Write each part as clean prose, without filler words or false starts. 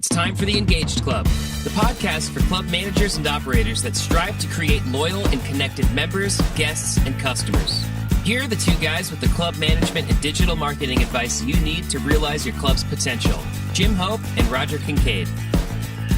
It's time for the Engaged Club, the podcast for club managers and operators that strive to create loyal and connected members, guests, and customers. Here are the two guys with the club management and digital marketing advice you need to realize your club's potential. Jim Hope and Roger Kincaid.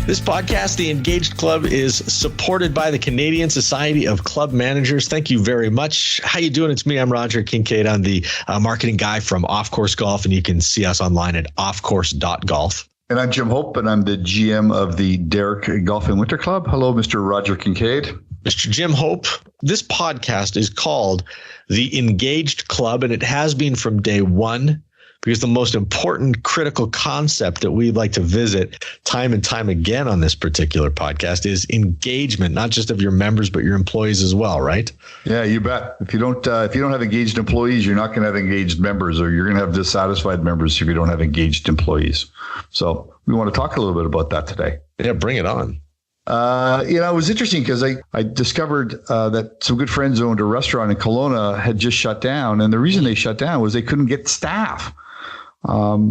This podcast, The Engaged Club, is supported by the Canadian Society of Club Managers. Thank you very much. How you doing? It's me. I'm Roger Kincaid. I'm the marketing guy from Off Course Golf, and you can see us online at offcourse.golf. And I'm Jim Hope, and I'm the GM of the Derrick Golf and Winter Club. Hello, Mr. Roger Kincaid. Mr. Jim Hope, this podcast is called The Engaged Club, and it has been from day one, because the most important critical concept that we'd like to visit time and time again on this particular podcast is engagement, not just of your members, but your employees as well, right? Yeah, you bet. If you don't have engaged employees, you're not going to have engaged members, or you're going to have dissatisfied members if you don't have engaged employees. So we want to talk a little bit about that today. Yeah, bring it on. It was interesting because I discovered that some good friends owned a restaurant in Kelowna had just shut down. And the reason they shut down was they couldn't get staff.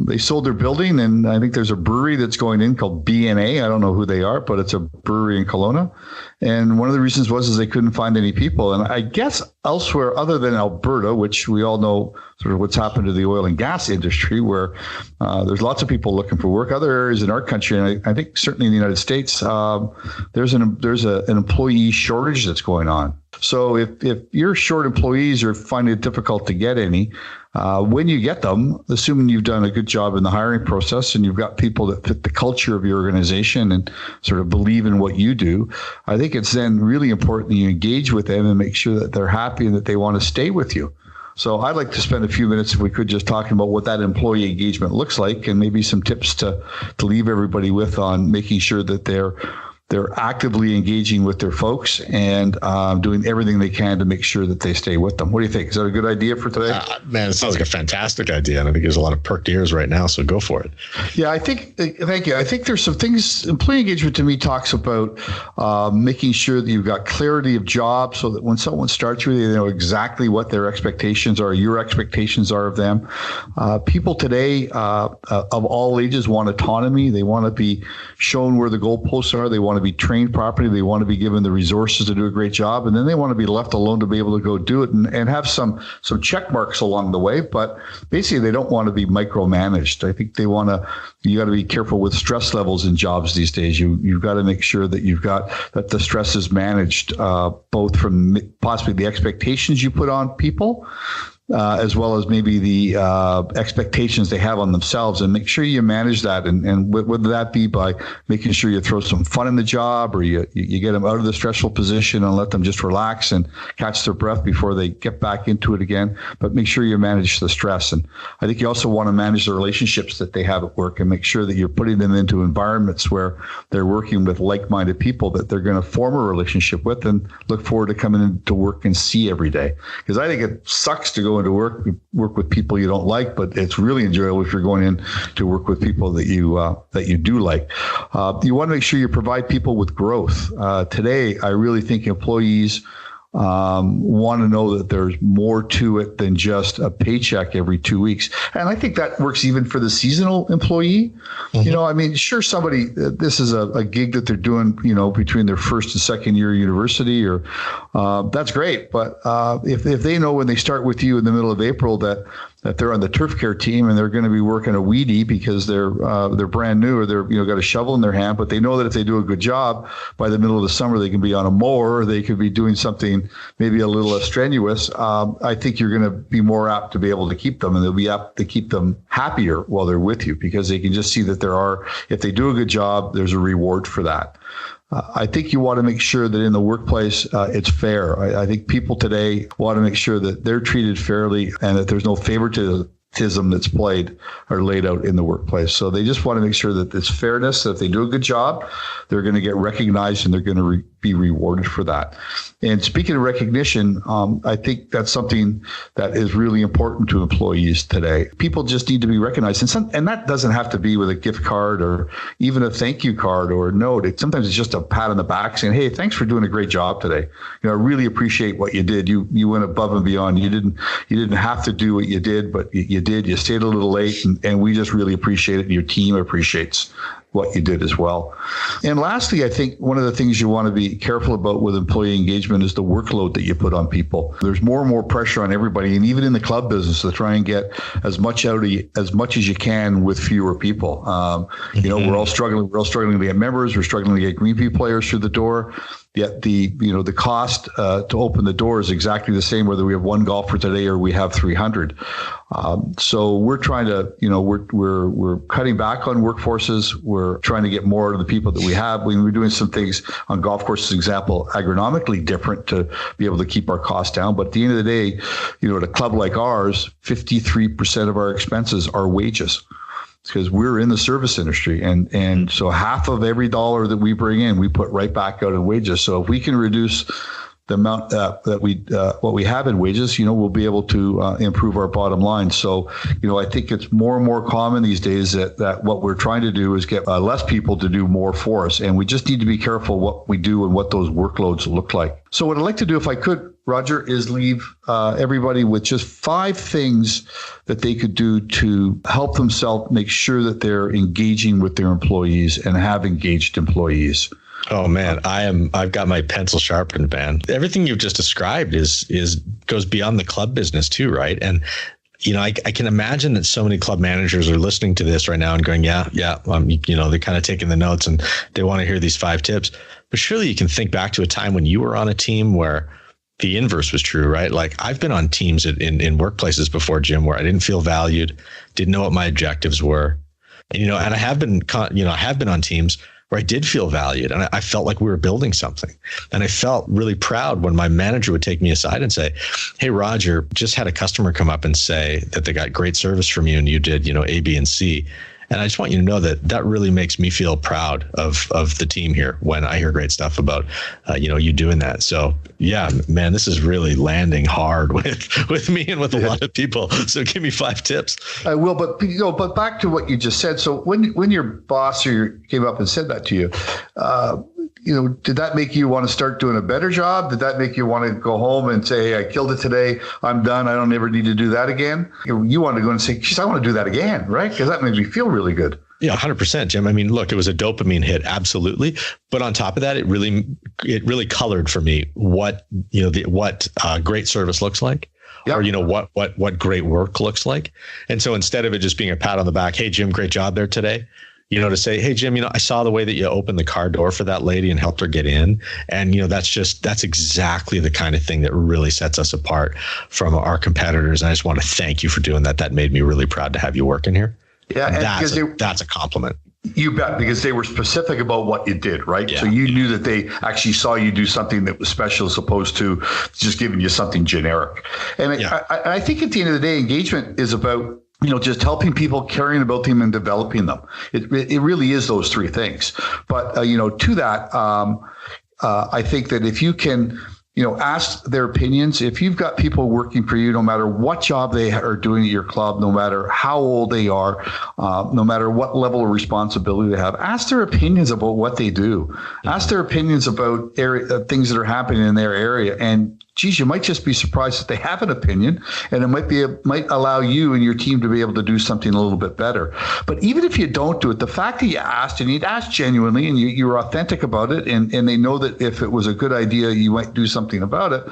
They sold their building, and I think there's a brewery that's going in called B&A. I don't know who they are, but it's a brewery in Kelowna. And one of the reasons was they couldn't find any people. And I guess elsewhere other than Alberta, which we all know sort of what's happened to the oil and gas industry, where there's lots of people looking for work. Other areas in our country, and I think certainly in the United States, there's an employee shortage that's going on. So if you're short employees or finding it difficult to get any, when you get them, assuming you've done a good job in the hiring process and you've got people that fit the culture of your organization and sort of believe in what you do, I think it's then really important that you engage with them and make sure that they're happy and that they want to stay with you. So I'd like to spend a few minutes, if we could, just talking about what that employee engagement looks like, and maybe some tips to leave everybody with on making sure that they're actively engaging with their folks and doing everything they can to make sure that they stay with them. What do you think? Is that a good idea for today? Man, it sounds like a fantastic idea. And I think there's a lot of perked ears right now, so go for it. Yeah, thank you. I think there's some things. Employee engagement to me talks about making sure that you've got clarity of job so that when someone starts with you, they know exactly what their expectations are, your expectations are of them. People today of all ages want autonomy. They want to be shown where the goalposts are. They want to be trained properly. They want to be given the resources to do a great job. And then they want to be left alone to be able to go do it and have some check marks along the way. But basically, they don't want to be micromanaged. I think you got to be careful with stress levels in jobs these days. You've got to make sure that that the stress is managed, both from possibly the expectations you put on people, as well as maybe the expectations they have on themselves, and make sure you manage that. And whether that be by making sure you throw some fun in the job, or you get them out of the stressful position and let them just relax and catch their breath before they get back into it again. But make sure you manage the stress. And I think you also want to manage the relationships that they have at work and make sure that you're putting them into environments where they're working with like-minded people that they're going to form a relationship with and look forward to coming into work and see every day. Because I think it sucks to go into work with people you don't like, but it's really enjoyable if you're going in to work with people that you do like. You want to make sure you provide people with growth. Today, I really think employees want to know that there's more to it than just a paycheck every 2 weeks. And I think that works even for the seasonal employee. Mm-hmm. Sure, somebody, this is a gig that they're doing, between their first and second year of university, or that's great. But if they know when they start with you in the middle of April that they're on the turf care team and they're going to be working a weedie because they're brand new, or they're got a shovel in their hand, but they know that if they do a good job by the middle of the summer, they can be on a mower, or they could be doing something maybe a little less strenuous. I think you're going to be more apt to be able to keep them, and they'll be apt to keep them happier while they're with you, because they can just see that if they do a good job, there's a reward for that. I think you want to make sure that in the workplace, it's fair. I think people today want to make sure that they're treated fairly and that there's no favoritism that's played or laid out in the workplace. So they just want to make sure that there's fairness, that if they do a good job, they're going to get recognized and they're going to be rewarded for that. And speaking of recognition, I think that's something that is really important to employees today. People just need to be recognized. And that doesn't have to be with a gift card or even a thank you card or a note. Sometimes it's just a pat on the back saying, hey, thanks for doing a great job today. I really appreciate what you did. You went above and beyond. You didn't have to do what you did, but you did. You stayed a little late, and we just really appreciate it. And your team appreciates what you did as well. And lastly, I think one of the things you want to be careful about with employee engagement is the workload that you put on people. There's more and more pressure on everybody, and even in the club business, to try and get as much out of you, as much as you can with fewer people. We're all struggling. We're all struggling to get members. We're struggling to get green fee players through the door. Yet the cost to open the door is exactly the same whether we have one golfer today or we have 300. So we're trying to, we're cutting back on workforces. We're trying to get more of the people that we have. We're doing some things on golf courses, example, agronomically different to be able to keep our costs down. But at the end of the day, at a club like ours, 53% of our expenses are wages, because we're in the service industry. And so half of every dollar that we bring in, we put right back out in wages. So if we can reduce the amount what we have in wages, we'll be able to improve our bottom line. So, I think it's more and more common these days that what we're trying to do is get less people to do more for us. And we just need to be careful what we do and what those workloads look like. So what I'd like to do, if I could, Roger, is leave everybody with just 5 things that they could do to help themselves make sure that they're engaging with their employees and have engaged employees. Oh man, I've got my pencil sharpened, man. Everything you've just described goes beyond the club business too, right? And I can imagine that so many club managers are listening to this right now and going, they're kind of taking the notes and they want to hear these 5 tips. But surely you can think back to a time when you were on a team where the inverse was true, right? Like I've been on teams in workplaces before, Jim, where I didn't feel valued, didn't know what my objectives were, and I have been on teams where I did feel valued and I felt like we were building something. And I felt really proud when my manager would take me aside and say, "Hey, Roger, just had a customer come up and say that they got great service from you and you did, A, B, and C. And I just want you to know that really makes me feel proud of the team here when I hear great stuff about, you doing that." So yeah, man, this is really landing hard with me and with a lot of people. So give me 5 tips. I will, but back to what you just said. So when your boss came up and said that to you, did that make you want to start doing a better job? Did that make you want to go home and say, "Hey, I killed it today. I'm done. I don't ever need to do that again"? You want to go and say, "Geez, I want to do that again," right? Because that made me feel really good. Yeah, 100%, Jim. I mean, look, it was a dopamine hit, absolutely. But on top of that, it really colored for me what great service looks like. Yep. Or what great work looks like. And so instead of it just being a pat on the back, "Hey, Jim, great job there today," to say, "Hey, Jim, I saw the way that you opened the car door for that lady and helped her get in." And, that's exactly the kind of thing that really sets us apart from our competitors. And I just want to thank you for doing that. That made me really proud to have you working here. Yeah. And that's a compliment. You bet, because they were specific about what you did, right? Yeah. So you knew that they actually saw you do something that was special as opposed to just giving you something generic. And I think at the end of the day, engagement is about just helping people, caring about them, and developing them. It really is those 3 things. But, to that, I think that if you can, ask their opinions, if you've got people working for you, no matter what job they are doing at your club, no matter how old they are, no matter what level of responsibility they have, ask their opinions about what they do. Mm-hmm. Ask their opinions about things that are happening in their area. And geez, you might just be surprised that they have an opinion, and it might allow you and your team to be able to do something a little bit better. But even if you don't do it, the fact that you asked, and you'd asked genuinely, and you were authentic about it, and they know that if it was a good idea, you might do something about it.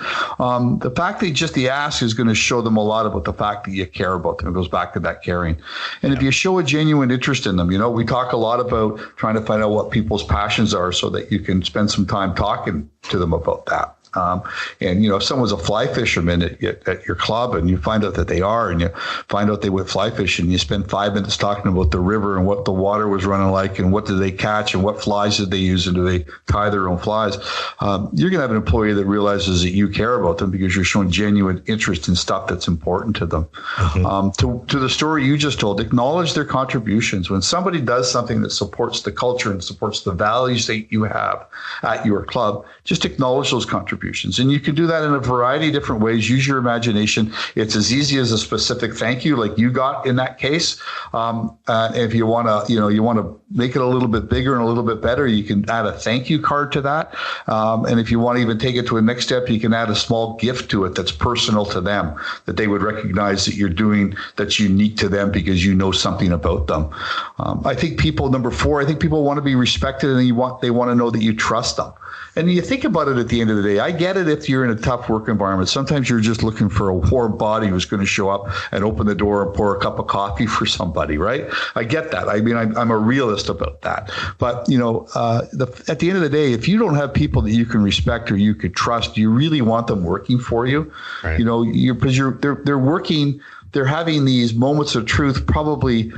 The fact that just the ask is going to show them a lot about the fact that you care about them. It goes back to that caring. And if you show a genuine interest in them, we talk a lot about trying to find out what people's passions are so that you can spend some time talking to them about that. And if someone's a fly fisherman at your club and you find out that they are, and you find out they went fly fishing, you spend 5 minutes talking about the river and what the water was running like and what did they catch and what flies did they use and do they tie their own flies, you're going to have an employee that realizes that you care about them because you're showing genuine interest in stuff that's important to them. Mm-hmm. To the story you just told, acknowledge their contributions. When somebody does something that supports the culture and supports the values that you have at your club, just acknowledge those contributions. contributions. And you can do that in a variety of different ways. Use your imagination. It's as easy as a specific thank you, like you got in that case. If you want to make it a little bit bigger and a little bit better, you can add a thank you card to that. And if you want to even take it to a next step, you can add a small gift to it that's personal to them, that they would recognize that you're doing that's unique to them because you know something about them. I think number 4, I think people want to be respected, and they want to know that you trust them. And you think about it at the end of the day, I get it if you're in a tough work environment. Sometimes you're just looking for a warm body who's going to show up and open the door and pour a cup of coffee for somebody, right? I get that. I mean, I'm a realist about that. But, at the end of the day, if you don't have people that you can respect or you could trust, you really want them working for you. Right. Because they're working, they're having these moments of truth probably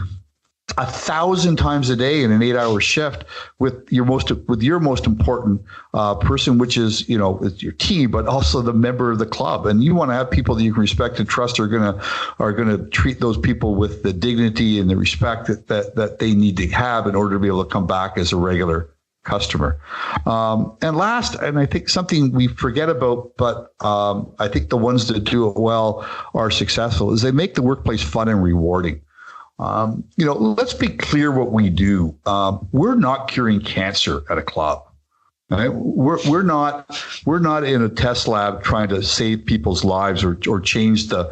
1,000 times a day in an 8-hour shift with your most important person, which is it's your team, but also the member of the club. And you want to have people that you can respect and trust are gonna treat those people with the dignity and the respect that they need to have in order to be able to come back as a regular customer. And last, and I think something we forget about, but I think the ones that do it well are successful, is they make the workplace fun and rewarding. Let's be clear what we do. We're not curing cancer at a club. Right? We're not in a test lab trying to save people's lives or change the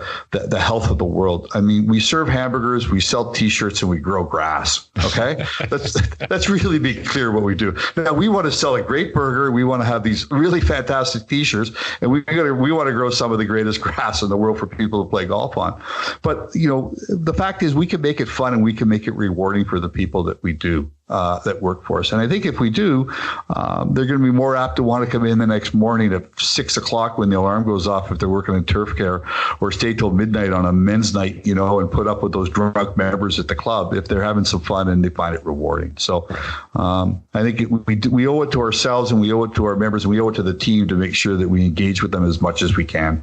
health of the world. I mean, we serve hamburgers, we sell T-shirts, and we grow grass. Okay, let's really be clear what we do. Now, we want to sell a great burger. We want to have these really fantastic T-shirts, and we want to grow some of the greatest grass in the world for people to play golf on. But the fact is, we can make it fun and we can make it rewarding for the people that we do. That work for us. And I think if we do, they're going to be more apt to want to come in the next morning at 6 o'clock when the alarm goes off if they're working in turf care, or stay till midnight on a men's night, and put up with those drunk members at the club if they're having some fun and they find it rewarding. So I think we owe it to ourselves, and we owe it to our members, and we owe it to the team to make sure that we engage with them as much as we can.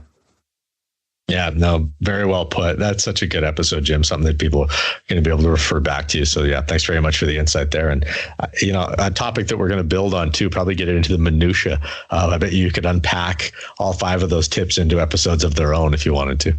Yeah, no, very well put. That's such a good episode, Jim, something that people are going to be able to refer back to. So yeah, thanks very much for the insight there. And, a topic that we're going to build on too, probably get into the minutia. I bet you could unpack all 5 of those tips into episodes of their own if you wanted to.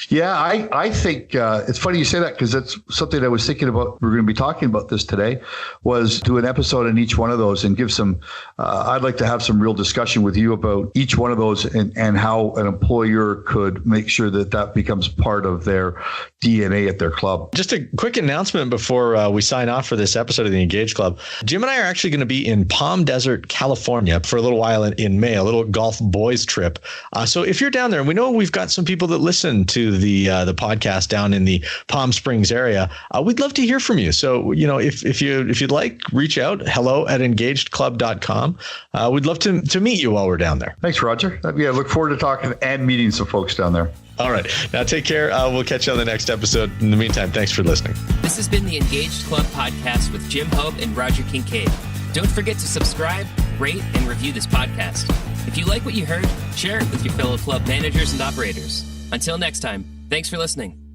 Yeah, I think it's funny you say that, because that's something I was thinking about. We're going to be talking about this today, was do an episode on each one of those and give some, I'd like to have some real discussion with you about each one of those and how an employer could make sure that becomes part of their DNA at their club. Just a quick announcement before we sign off for this episode of the Engaged Club. Jim and I are actually going to be in Palm Desert, California for a little while in May, a little golf boys trip. So if you're down there, and we know we've got some people that listen to the podcast down in the Palm Springs area, we'd love to hear from you. So, if you'd like, reach out, hello@engagedclub.com. We'd love to meet you while we're down there. Thanks, Roger. Yeah, look forward to talking and meeting some folks down there. All right. Now take care. We'll catch you on the next episode. In the meantime, thanks for listening. This has been the Engaged Club podcast with Jim Hope and Roger Kincaid. Don't forget to subscribe, rate, and review this podcast. If you like what you heard, share it with your fellow club managers and operators. Until next time, thanks for listening.